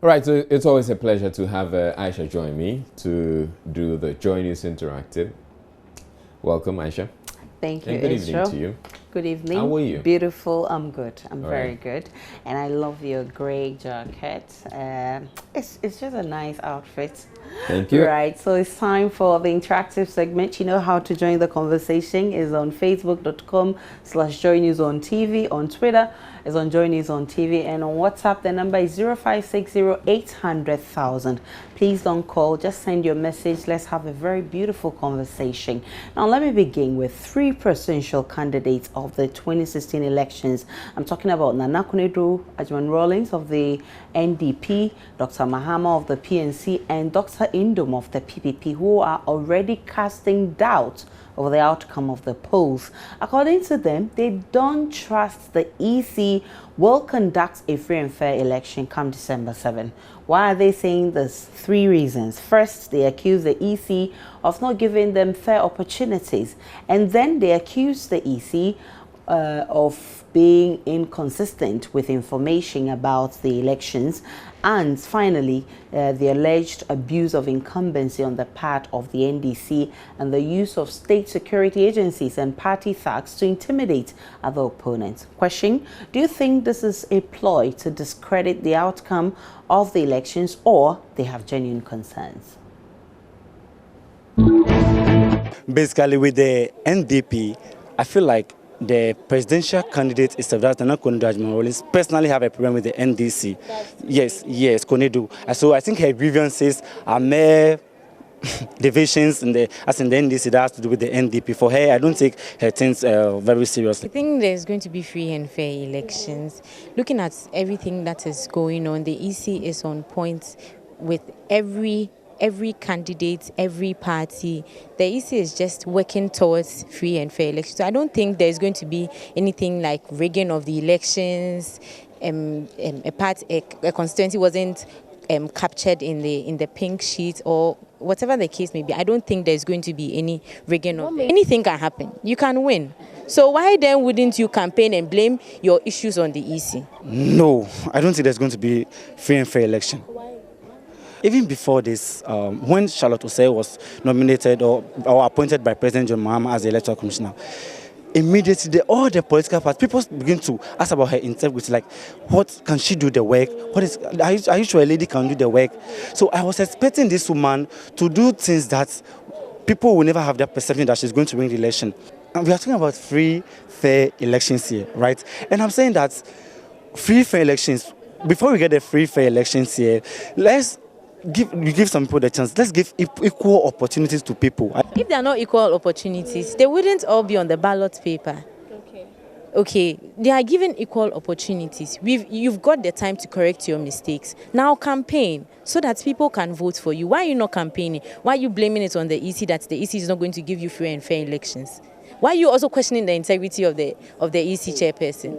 All right, so it's always a pleasure to have Aisha join me to do the Joy News Interactive. Welcome, Aisha. Thank you, and good evening to you. Good evening. How are you? Beautiful. I'm good. I'm All very right. good. And I love your gray jacket. It's just a nice outfit. Thank you. Right. So it's time for the interactive segment. You know how to join the conversation is on facebook.com/joynewsontv. On Twitter is on Joy News on TV, and on WhatsApp the number is 0560-800,000. Please don't call, just send your message. Let's have a very beautiful conversation. Now let me begin with three presidential candidates of the 2016 elections. I'm talking about Nana Konadu Rawlings of the NDP, Dr. Mahama of the PNC, and Dr. Indom of the PPP, who are already casting doubt over the outcome of the polls. According to them, they don't trust the EC will conduct a free and fair election come December 7. Why are they saying this? Three reasons. First, they accuse the EC of not giving them fair opportunities. And then they accuse the EC of being inconsistent with information about the elections. And finally, the alleged abuse of incumbency on the part of the NDC and the use of state security agencies and party thugs to intimidate other opponents. Question: do you think this is a ploy to discredit the outcome of the elections, or they have genuine concerns? Basically, with the NDP, I feel like the presidential candidate is Nana Konadu personally have a problem with the NDC. Yes, Konedu. So I think her grievances are mere divisions in the NDC that has to do with the NDP. For her, I don't take her things very seriously. I think there's going to be free and fair elections. Looking at everything that is going on, the EC is on point with every candidate, every party. The EC is just working towards free and fair elections. So I don't think there's going to be anything like rigging of the elections. A constituency wasn't captured in the pink sheet, or whatever the case may be. I don't think there's going to be any rigging of anything. Can happen. You can win. So why then wouldn't you campaign and blame your issues on the EC? No, I don't think there's going to be free and fair election. Even before this, when Charlotte Osei was nominated or appointed by President John Mahama as the electoral commissioner, immediately all the political parties, people begin to ask about her integrity, like, what can she do the work? Are you sure a lady can do the work? So I was expecting this woman to do things that people will never have that perception that she's going to win the election. And we are talking about free, fair elections here, right? And I'm saying that free, fair elections, before we get the free, fair elections here, let's give some people the chance. Let's give equal opportunities to people. If there are not equal opportunities, they wouldn't all be on the ballot paper. Okay, they are given equal opportunities. You've got the time to correct your mistakes. Now campaign so that people can vote for you. Why are you not campaigning? Why are you blaming it on the EC that the EC is not going to give you free and fair elections? Why are you also questioning the integrity of the EC chairperson?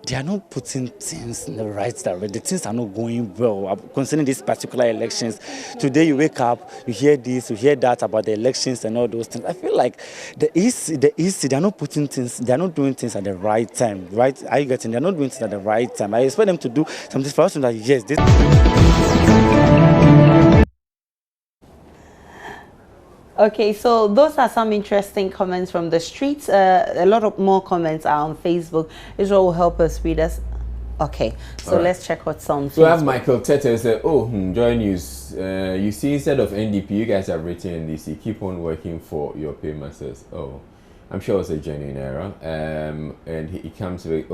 They are not putting things in the right direction. The things are not going well concerning these particular elections. Today you wake up, you hear this, you hear that about the elections and all those things. I feel like the EC, they are not putting things, they are not doing things at the right time, right? Are you getting? They are not doing things at the right time. I expect them to do something for us to like, yes, this. Okay, so those are some interesting comments from the streets. A lot of more comments are on Facebook. Israel will help us read us. Okay, so let's check what's on Facebook. So I have Michael Tete say, Joy News. You see, instead of NDP, you guys have written NDC. Keep on working for your paymasters. Oh, I'm sure it's a genuine error. And he comes with,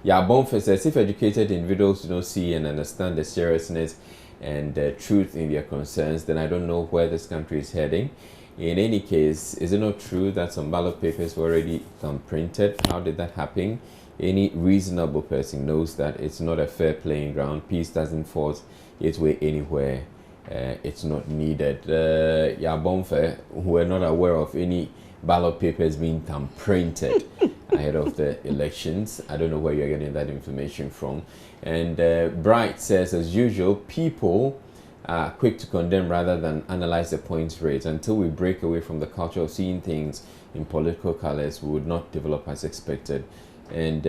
yeah, Bonfa says, if educated individuals do not see and understand the seriousness and truth in their concerns, then I don't know where this country is heading. In any case, is it not true that some ballot papers were already printed? How did that happen? Any reasonable person knows that it's not a fair playing ground. Peace doesn't force its way anywhere. It's not needed. Bonfe, who are not aware of any ballot papers being printed ahead of the elections. I don't know where you're getting that information from. And Bright says, as usual, people are quick to condemn rather than analyze the points raised. Until we break away from the culture of seeing things in political colors, we would not develop as expected. And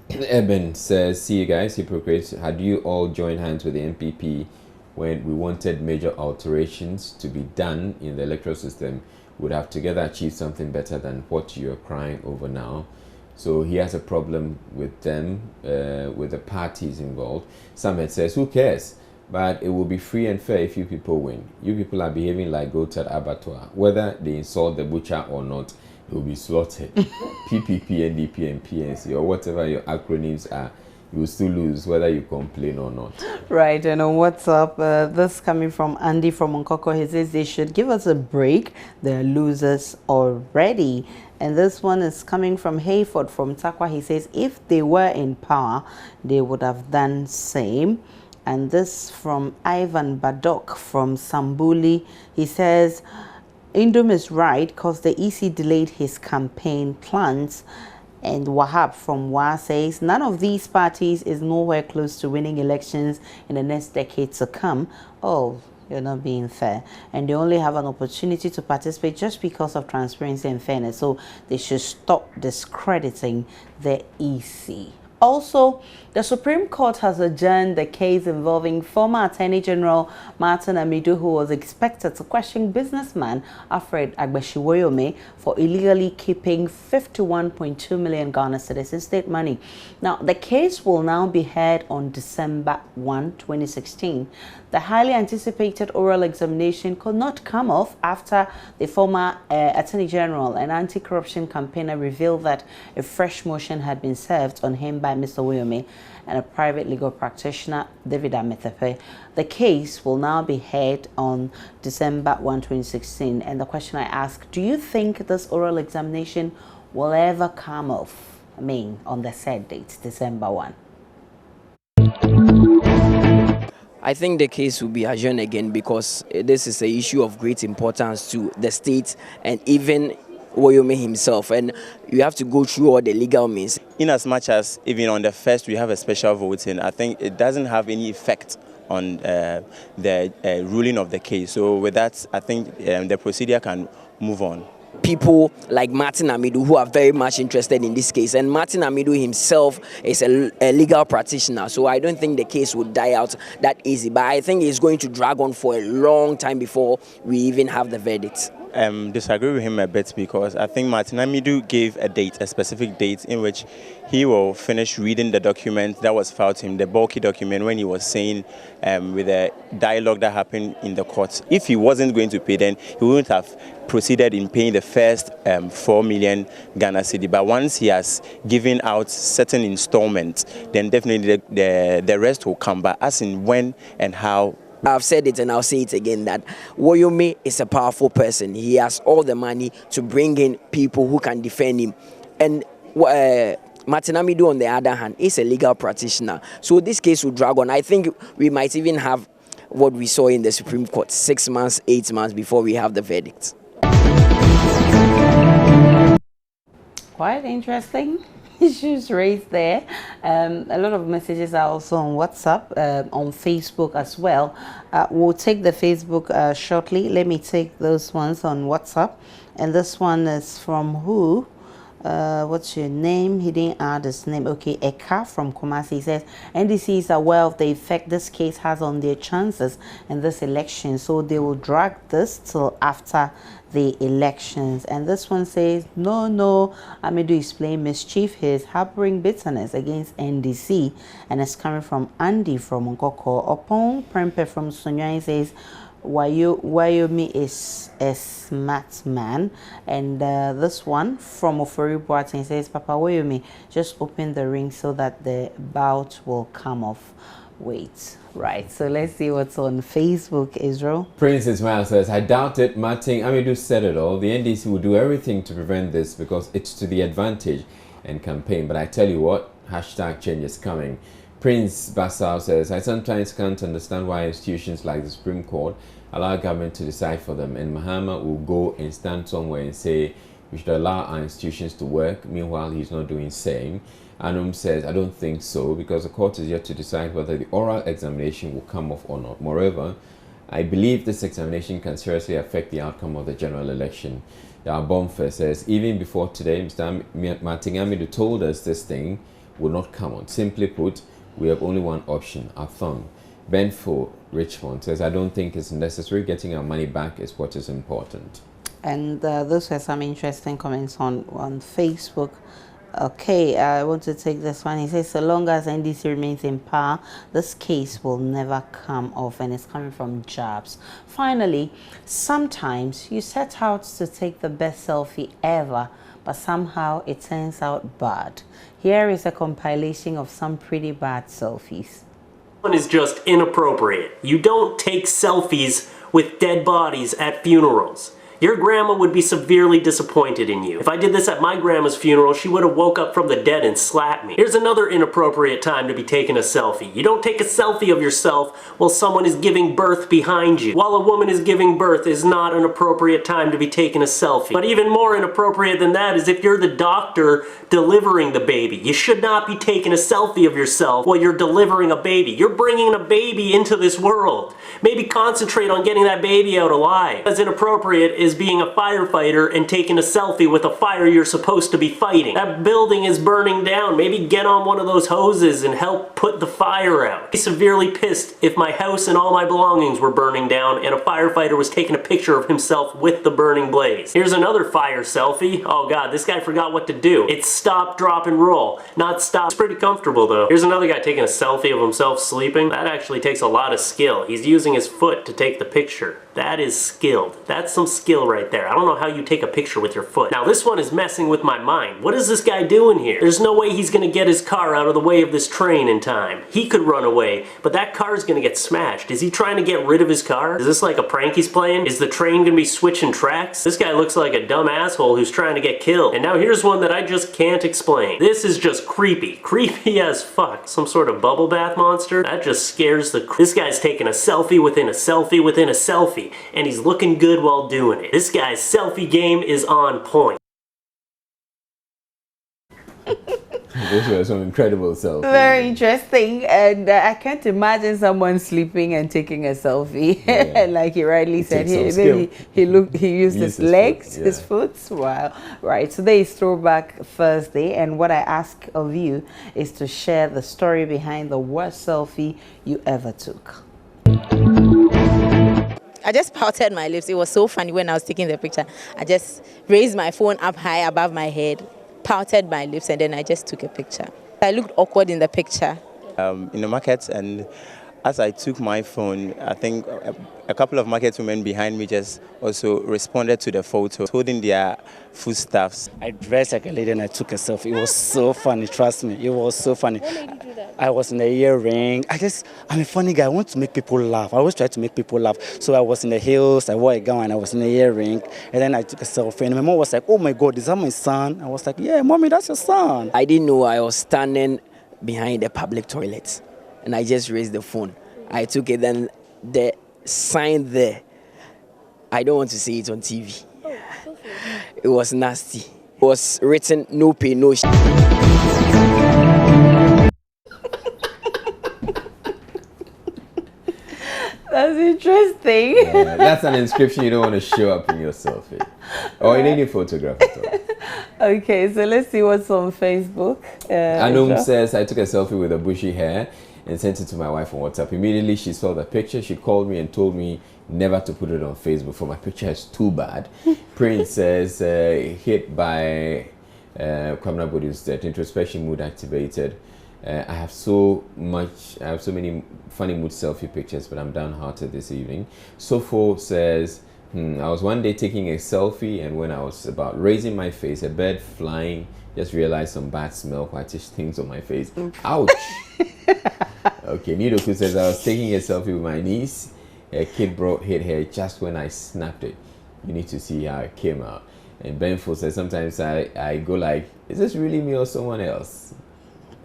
Eben says, see you guys, hypocrites, had you all joined hands with the MPP when we wanted major alterations to be done in the electoral system, would have together achieved something better than what you're crying over now. So he has a problem with them, with the parties involved. Samet says, who cares? But it will be free and fair if you people win. You people are behaving like goats at abattoir. Whether they insult the butcher or not, it will be slaughtered. PPP, NDP, and PNC, or whatever your acronyms are, you will still lose whether you complain or not. Right, and on WhatsApp, this coming from Andy from Nkoko, he says they should give us a break. They're losers already. And this one is coming from Hayford from Takwa. He says if they were in power, they would have done same. And this from Ivan Badok from Sambuli. He says Indum is right because the EC delayed his campaign plans. And Wahab from Wa says, none of these parties is nowhere close to winning elections in the next decade to come. Oh, you're not being fair. And they only have an opportunity to participate just because of transparency and fairness. So they should stop discrediting the EC. Also, the Supreme Court has adjourned the case involving former Attorney General Martin Amidu, who was expected to question businessman Alfred Agbeshiwoyome for illegally keeping 51.2 million Ghana cedis in state money. Now, the case will now be heard on December 1, 2016. The highly anticipated oral examination could not come off after the former Attorney General and anti-corruption campaigner revealed that a fresh motion had been served on him by Mr. Woyome and a private legal practitioner, David Amethepe. The case will now be heard on December 1, 2016. And the question I ask, do you think this oral examination will ever come off? I mean, on the said date, December 1. I think the case will be adjourned again because this is an issue of great importance to the state and even Woyome himself, and you have to go through all the legal means. In as much as even on the first we have a special voting, I think it doesn't have any effect on the ruling of the case. So with that, I think the procedure can move on. People like Martin Amidu who are very much interested in this case, and Martin Amidu himself is a legal practitioner, so I don't think the case would die out that easy, but I think it's going to drag on for a long time before we even have the verdict. Disagree with him a bit because I think Martin Amidu gave a date, a specific date in which he will finish reading the document that was filed to him, the bulky document, when he was saying with a dialogue that happened in the court. If he wasn't going to pay, then he wouldn't have proceeded in paying the first 4 million Ghana cedi. But once he has given out certain installments, then definitely the rest will come. But as in when and how, I've said it and I'll say it again that Woyome is a powerful person. He has all the money to bring in people who can defend him. And Martin Amidu, on the other hand, is a legal practitioner. So this case will drag on. I think we might even have what we saw in the Supreme Court, 6 months, 8 months before we have the verdict. Quite interesting issues raised there. A lot of messages are also on WhatsApp, on Facebook as well. We'll take the Facebook shortly. Let me take those ones on WhatsApp. And this one is from who? What's your name? He didn't add his name. Okay, Eka from Kumasi. He says NDC is aware of the effect this case has on their chances in this election, so they will drag this till after the elections. And this one says no, Amidu is playing mischief. He is harboring bitterness against NDC, and it's coming from Andy from Nkoko. Opon Prempe from Sunyai says Wyoming is a smart man. And this one from Ofori Boateng says, Papa Wyoming, just open the ring so that the bout will come off. Wait, right. So let's see what's on Facebook, Israel. Prince Ismail says, I doubt it. Martin Amidu said it all. The NDC will do everything to prevent this because it's to the advantage and campaign. But I tell you what, hashtag change is coming. Prince Basal says, I sometimes can't understand why institutions like the Supreme Court allow government to decide for them, and Mahama will go and stand somewhere and say we should allow our institutions to work. Meanwhile, he's not doing same. Anum says, I don't think so, because the court is yet to decide whether the oral examination will come off or not. Moreover, I believe this examination can seriously affect the outcome of the general election. Our Bonfer says, even before today, Mr. Martin Amidu told us this thing will not come on. Simply put, we have only one option, our thumb. Ben for Richmond says, I don't think it's necessary. Getting our money back is what is important. And those were some interesting comments on Facebook. Okay, I want to take this one. He says, so long as NDC remains in power, this case will never come off, and it's coming from Jabs. Finally, sometimes you set out to take the best selfie ever, but somehow it turns out bad. Here is a compilation of some pretty bad selfies. One is just inappropriate. You don't take selfies with dead bodies at funerals. Your grandma would be severely disappointed in you. If I did this at my grandma's funeral, she would have woke up from the dead and slapped me. Here's another inappropriate time to be taking a selfie. You don't take a selfie of yourself while someone is giving birth behind you. While a woman is giving birth is not an appropriate time to be taking a selfie. But even more inappropriate than that is if you're the doctor delivering the baby. You should not be taking a selfie of yourself while you're delivering a baby. You're bringing a baby into this world. Maybe concentrate on getting that baby out alive. As inappropriate is being a firefighter and taking a selfie with a fire you're supposed to be fighting. That building is burning down. Maybe get on one of those hoses and help put the fire out. I'd be severely pissed if my house and all my belongings were burning down and a firefighter was taking a picture of himself with the burning blaze. Here's another fire selfie. Oh god, this guy forgot what to do. It's stop, drop, and roll, not stop. It's pretty comfortable though. Here's another guy taking a selfie of himself sleeping. That actually takes a lot of skill. He's using his foot to take the picture. That is skilled. That's some skill right there. I don't know how you take a picture with your foot. Now this one is messing with my mind. What is this guy doing here? There's no way he's gonna get his car out of the way of this train in time. He could run away, but that car's gonna get smashed. Is he trying to get rid of his car? Is this like a prank he's playing? Is the train gonna be switching tracks? This guy looks like a dumb asshole who's trying to get killed. And now here's one that I just can't explain. This is just creepy. Creepy as fuck. Some sort of bubble bath monster? That just scares the... This guy's taking a selfie within a selfie within a selfie. And he's looking good while doing it. This guy's selfie game is on point. Those were some incredible selfies. Very interesting, and I can't imagine someone sleeping and taking a selfie. Yeah. Like he rightly said, takes some maybe he used his legs, foot, yeah. his foot. Wow, right. Today is Throwback Thursday, and what I ask of you is to share the story behind the worst selfie you ever took. I just pouted my lips. It was so funny when I was taking the picture. I just raised my phone up high above my head, pouted my lips, and then I just took a picture. I looked awkward in the picture. In the market, and as I took my phone, I think a couple of market women behind me just also responded to the photo, holding their foodstuffs. I dressed like a lady and I took a selfie. It was so funny, trust me. It was so funny. What made you do that? I was in a earring. I'm a funny guy. I want to make people laugh. I always try to make people laugh. So I was in the heels, I wore a gown, and I was in a earring. And then I took a selfie. And my mom was like, oh my God, is that my son? I was like, yeah, mommy, that's your son. I didn't know I was standing behind the public toilet, and I just raised the phone. I took it, then the sign there, I don't want to see it on TV. Oh, so funny. It was nasty. It was written, no pay, no sh. That's interesting. That's an inscription you don't want to show up in your selfie. Or in any photograph at all. Okay, so let's see what's on Facebook. Anum says, I took a selfie with a bushy hair and sent it to my wife on WhatsApp. Immediately she saw the picture. She called me and told me never to put it on Facebook, for my picture is too bad. Prince says, hit by Kwamna Body's death, introspection mood activated. I have so many funny mood selfie pictures, but I'm downhearted this evening. Sofo says, I was one day taking a selfie, and when I was about raising my face, a bird flying, just realized some bad smell, whitish things on my face. Ouch! Okay, Nidoku says, I was taking a selfie with my niece. A kid hit her just when I snapped it. You need to see how it came out. And Benfo says, sometimes I go like, is this really me or someone else?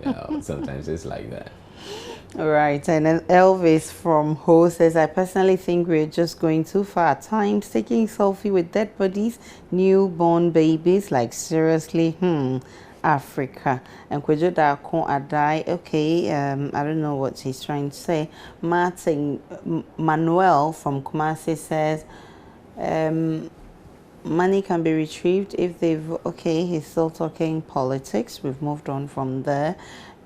Yeah, sometimes it's like that. All right, and then Elvis from Ho says, I personally think we're just going too far at times, taking selfie with dead bodies, newborn babies, like seriously, Africa. And Kwejoda Kon Adai, okay, I don't know what he's trying to say. Martin Manuel from Kumasi says, money can be retrieved if they've, okay, he's still talking politics. We've moved on from there.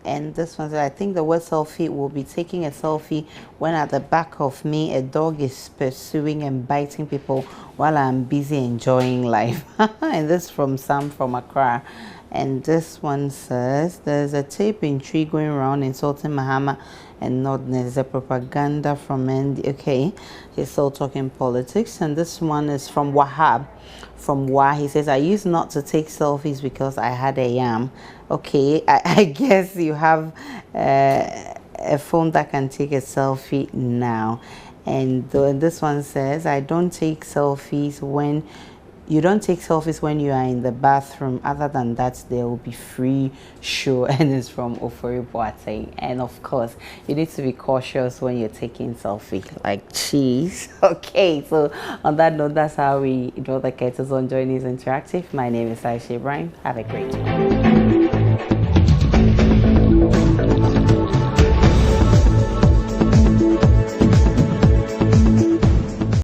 And this one, I think the word selfie will be taking a selfie when at the back of me a dog is pursuing and biting people while I'm busy enjoying life. And this from Sam from Accra. And this one says, there's a tape in tree going around insulting Mahama and not there's a propaganda from Andy. Okay, he's still talking politics. And this one is from Wahab. From Wah, he says, I used not to take selfies because I had a yam. Okay, I guess you have a phone that can take a selfie now. And this one says, I don't take selfies when you don't take selfies when you are in the bathroom. Other than that, there will be free show. And it's from Ofori Boateng. And of course, you need to be cautious when you're taking selfie, like cheese. Okay, so on that note, that's how we draw the curtains on Joineys Interactive. My name is Aisha Ibrahim. Have a great day.